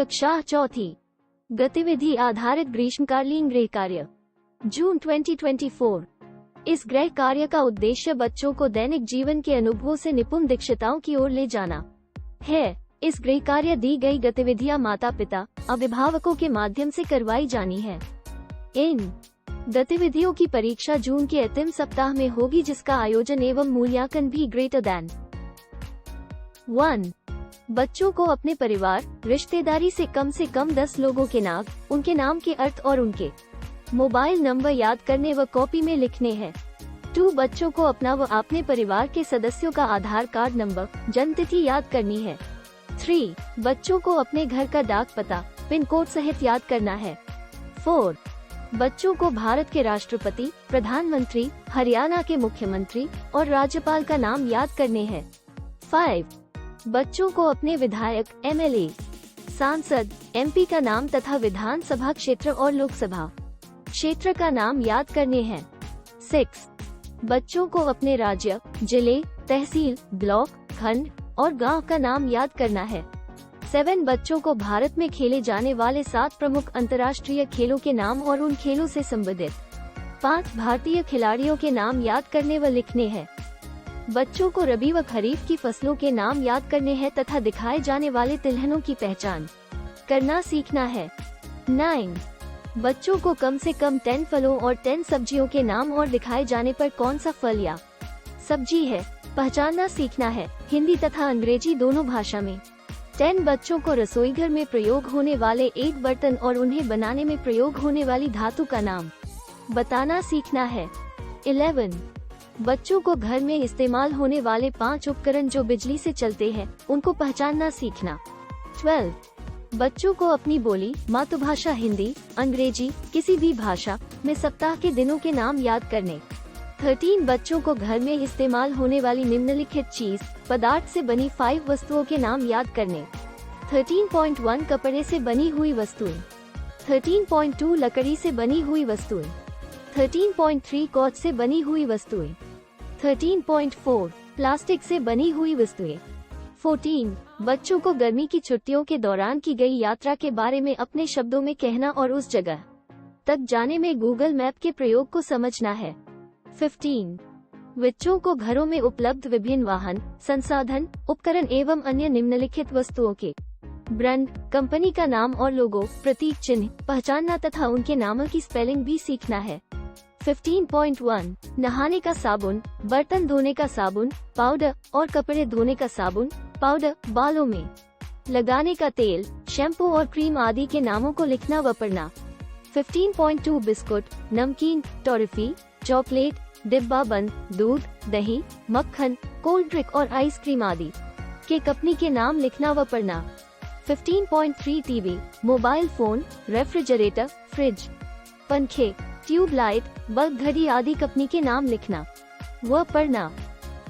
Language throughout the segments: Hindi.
कक्षा चौथी। गतिविधि आधारित ग्रीष्मकालीन गृह कार्य, जून 2024। इस गृह कार्य का उद्देश्य बच्चों को दैनिक जीवन के अनुभवों से निपुण दक्षताओं की ओर ले जाना है। इस गृह कार्य दी गई गतिविधियां माता पिता अभिभावकों के माध्यम से करवाई जानी है। इन गतिविधियों की परीक्षा जून के अंतिम सप्ताह में होगी, जिसका आयोजन एवं मूल्यांकन भी ग्रेटर दैन 1। बच्चों को अपने परिवार रिश्तेदारी से कम 10 लोगों के नाम, उनके नाम के अर्थ और उनके मोबाइल नंबर याद करने व कॉपी में लिखने हैं। 2। बच्चों को अपना व अपने परिवार के सदस्यों का आधार कार्ड नंबर, जन्मतिथि याद करनी है। 3। बच्चों को अपने घर का डाक पता, पिन कोड सहित याद करना है। 4। बच्चों को भारत के राष्ट्रपति, प्रधानमंत्री, हरियाणा के मुख्यमंत्री और राज्यपाल का नाम याद करने हैं। 5। बच्चों को अपने विधायक, एमएलए, सांसद, एमपी का नाम तथा विधानसभा क्षेत्र और लोकसभा क्षेत्र का नाम याद करने हैं। 6। बच्चों को अपने राज्य, जिले, तहसील, ब्लॉक, खंड और गांव का नाम याद करना है। 7। बच्चों को भारत में खेले जाने वाले 7 प्रमुख अंतर्राष्ट्रीय खेलों के नाम और उन खेलों से संबंधित 5 भारतीय खिलाड़ियों के नाम याद करने व लिखने हैं। बच्चों को रबी व खरीफ की फसलों के नाम याद करने हैं तथा दिखाए जाने वाले तिलहनों की पहचान करना सीखना है। 9। बच्चों को कम से कम 10 फलों और 10 सब्जियों के नाम और दिखाए जाने पर कौन सा फल या सब्जी है पहचानना सीखना है, हिंदी तथा अंग्रेजी दोनों भाषा में। 10। बच्चों को रसोईघर में प्रयोग होने वाले एक बर्तन और उन्हें बनाने में प्रयोग होने वाली धातु का नाम बताना सीखना है। 11। बच्चों को घर में इस्तेमाल होने वाले 5 उपकरण जो बिजली से चलते हैं, उनको पहचानना सीखना। 12। बच्चों को अपनी बोली, मातृभाषा हिंदी, अंग्रेजी, किसी भी भाषा में सप्ताह के दिनों के नाम याद करने। 13। बच्चों को घर में इस्तेमाल होने वाली निम्नलिखित चीज पदार्थ से बनी 5 वस्तुओं के नाम याद करने। 13.1 कपड़े से बनी हुई वस्तुएं। 13.2 लकड़ी से बनी हुई वस्तुएं। 13.3 कॉच से बनी हुई वस्तुएं। 13.4 प्लास्टिक से बनी हुई वस्तुएं। 14। बच्चों को गर्मी की छुट्टियों के दौरान की गई यात्रा के बारे में अपने शब्दों में कहना और उस जगह तक जाने में गूगल मैप के प्रयोग को समझना है। 15। बच्चों को घरों में उपलब्ध विभिन्न वाहन, संसाधन, उपकरण एवं अन्य निम्नलिखित वस्तुओं के ब्रांड, कंपनी का नाम और लोगो, प्रतीक चिन्ह पहचानना तथा उनके नामों की स्पेलिंग भी सीखना है। 15.1 नहाने का साबुन, बर्तन धोने का साबुन, पाउडर और कपड़े धोने का साबुन, पाउडर, बालों में लगाने का तेल, शैम्पू और क्रीम आदि के नामों को लिखना व पढ़ना। 15.2 बिस्कुट, नमकीन, टॉफी, चॉकलेट, डिब्बा बंद, दूध, दही, मक्खन, कोल्ड ड्रिंक और आइसक्रीम आदि के कंपनी के नाम लिखना व पढ़ना। 15.3 TV, mobile phone, refrigerator, fridge, पंखे, ट्यूबलाइट, बल्ब, घड़ी आदि कंपनी के नाम लिखना व पढ़ना।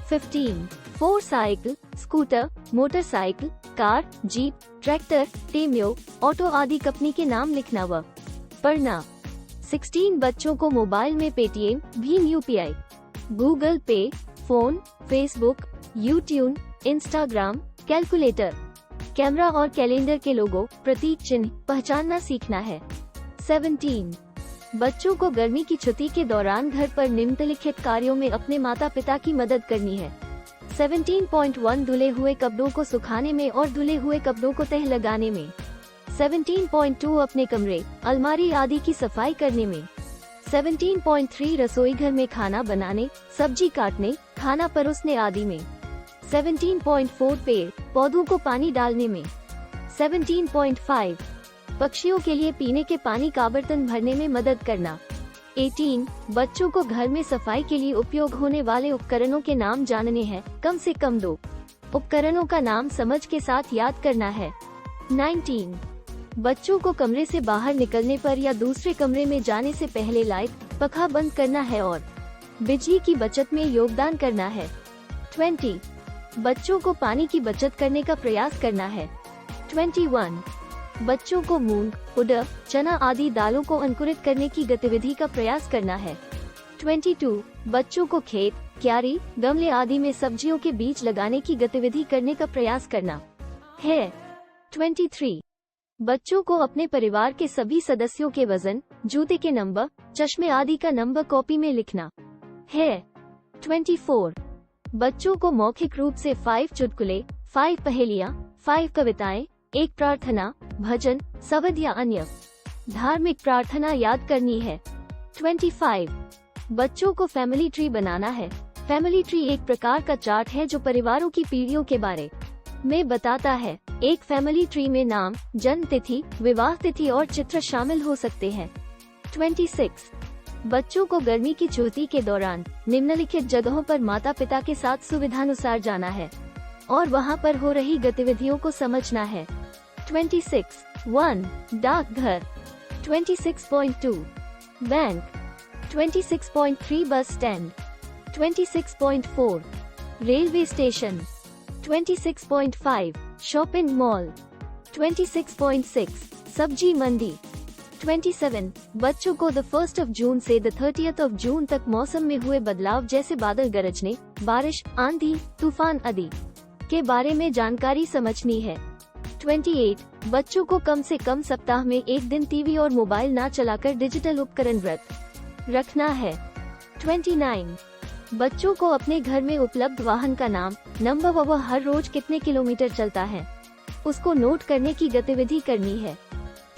15.4 cycle, scooter, motorcycle, car, jeep, tractor, tempo, auto आदि कंपनी के नाम लिखना व पढ़ना। 16 बच्चों को मोबाइल में पेटीएम, भीम यूपीआई, गूगल पे, phone, Facebook, YouTube, Instagram, calculator, camera और कैलेंडर के लोगो, प्रतीक चिन्ह पहचानना सीखना है। 17 बच्चों को गर्मी की छुट्टी के दौरान घर पर निम्नलिखित कार्यों में अपने माता पिता की मदद करनी है। 17.1 धुले हुए कपड़ों को सुखाने में और धुले हुए कपड़ों को तह लगाने में। 17.2 अपने कमरे, अलमारी आदि की सफाई करने में। 17.3 रसोई घर में खाना बनाने, सब्जी काटने, खाना परोसने आदि में। 17.4 पेड़ पौधों को पानी डालने में। 17.5 पक्षियों के लिए पीने के पानी का बर्तन भरने में मदद करना। 18 बच्चों को घर में सफाई के लिए उपयोग होने वाले उपकरणों के नाम जानने हैं, कम से कम 2 उपकरणों का नाम समझ के साथ याद करना है। 19 बच्चों को कमरे से बाहर निकलने पर या दूसरे कमरे में जाने से पहले लाइट, पंखा बंद करना है और बिजली की बचत में योगदान करना है। 20 बच्चों को पानी की बचत करने का प्रयास करना है। 21 बच्चों को मूंग, उड़द, चना आदि दालों को अंकुरित करने की गतिविधि का प्रयास करना है। 22 बच्चों को खेत, क्यारी, गमले आदि में सब्जियों के बीज लगाने की गतिविधि करने का प्रयास करना है। 23 बच्चों को अपने परिवार के सभी सदस्यों के वजन, जूते के नंबर, चश्मे आदि का नंबर कॉपी में लिखना है। 24 बच्चों को मौखिक रूप से 5 चुटकुले, 5 पहेलियां, 5 कविताएं, 1 प्रार्थना, भजन, शब्द या अन्य धार्मिक प्रार्थना याद करनी है। 25 बच्चों को फैमिली ट्री बनाना है। फैमिली ट्री एक प्रकार का चार्ट है जो परिवारों की पीढ़ियों के बारे में बताता है। एक फैमिली ट्री में नाम, जन्म तिथि, विवाह तिथि और चित्र शामिल हो सकते हैं। 26 बच्चों को गर्मी की छुट्टी के दौरान निम्नलिखित जगहों पर माता पिता के साथ सुविधानुसार जाना है और वहां पर हो रही गतिविधियों को समझना है। 26(1) डाकघर, 26.2 bank, 26.3 bus stand, 26.4 railway station, 26.5 shopping mall, 26.6 सब्जी मंडी। 27 बच्चों को द 1 जून से द 30 जून तक मौसम में हुए बदलाव जैसे बादल गरजने, बारिश, आंधी, तूफान आदि के बारे में जानकारी समझनी है। 28 बच्चों को कम से कम सप्ताह में 1 दिन टीवी और मोबाइल ना चलाकर डिजिटल उपकरण रखना है। 29 बच्चों को अपने घर में उपलब्ध वाहन का नाम, नंबर व वह हर रोज कितने किलोमीटर चलता है उसको नोट करने की गतिविधि करनी है।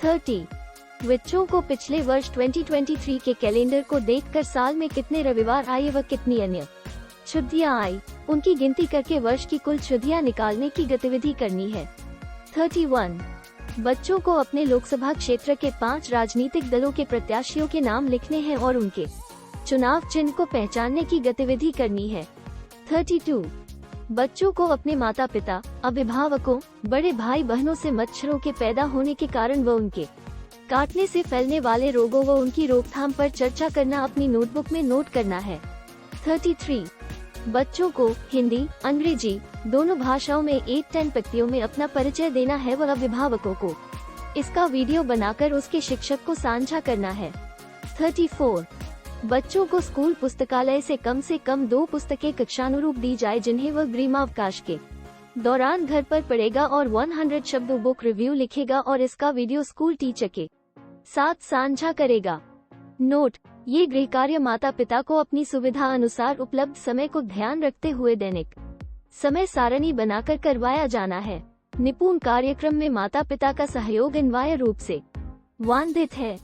30 बच्चों को पिछले वर्ष 2023 के कैलेंडर को देखकर साल में कितने रविवार आए व कितनी अन्य छुट्टियां आई उनकी गिनती करके वर्ष की कुल छुट्टियां निकालने की गतिविधि करनी है। 31 बच्चों को अपने लोकसभा क्षेत्र के 5 राजनीतिक दलों के प्रत्याशियों के नाम लिखने हैं और उनके चुनाव चिन्ह को पहचानने की गतिविधि करनी है। 32 बच्चों को अपने माता पिता, अभिभावकों, बड़े भाई बहनों से मच्छरों के पैदा होने के कारण व उनके काटने से फैलने वाले रोगों व उनकी रोकथाम पर चर्चा करना अपनी नोटबुक में नोट करना है। 33 बच्चों को हिंदी, अंग्रेजी दोनों भाषाओं में 8-10 पंक्तियों में अपना परिचय देना है व अभिभावकों को इसका वीडियो बनाकर उसके शिक्षक को साझा करना है। 34 बच्चों को स्कूल पुस्तकालय से कम 2 पुस्तकें कक्षानुरूप दी जाए जिन्हें वह ग्रीष्मावकाश के दौरान घर पर पढ़ेगा और 100 शब्द बुक रिव्यू लिखेगा और इसका वीडियो स्कूल टीचर के साथ साझा करेगा। नोट: ये गृह कार्य माता पिता को अपनी सुविधा अनुसार उपलब्ध समय को ध्यान रखते हुए दैनिक समय सारणी बनाकर करवाया जाना है। निपुण कार्यक्रम में माता पिता का सहयोग अनिवार्य रूप से वांछित है।